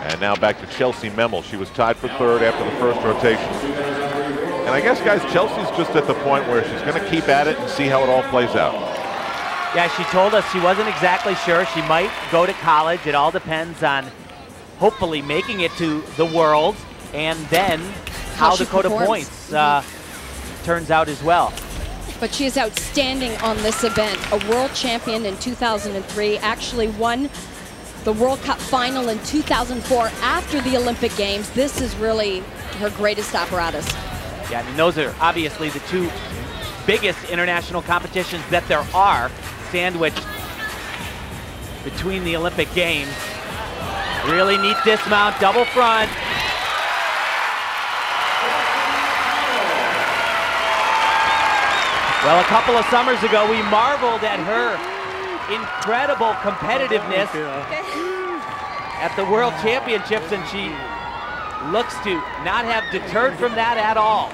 And now back to Chellsie Memmel. She was tied for third after the first rotation. And I guess, guys, Chelsea's just at the point where she's going to keep at it and see how it all plays out. Yeah, she told us she wasn't exactly sure. She might go to college. It all depends on hopefully making it to the World, and then how Dakota Points turns out as well. But she is outstanding on this event. A world champion in 2003, actually won the World Cup final in 2004 after the Olympic Games. This is really her greatest apparatus. Yeah, I mean, those are obviously the two biggest international competitions that there are, sandwiched between the Olympic Games. Really neat dismount, double front. Well, a couple of summers ago, we marveled at her incredible competitiveness at the World Championships, and she looks to not have deterred from that at all.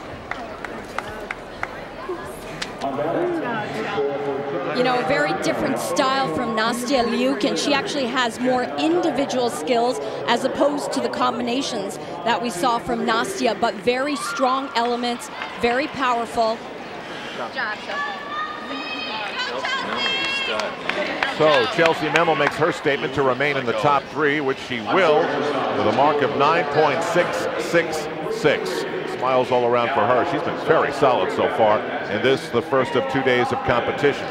You know, a very different style from Nastia Liukin. She actually has more individual skills as opposed to the combinations that we saw from Nastia, but very strong elements, very powerful. So Chellsie Memmel makes her statement to remain in the top three, which she will, with a mark of 9.666. Smiles all around for her. She's been very solid so far in this, the first of 2 days of competition.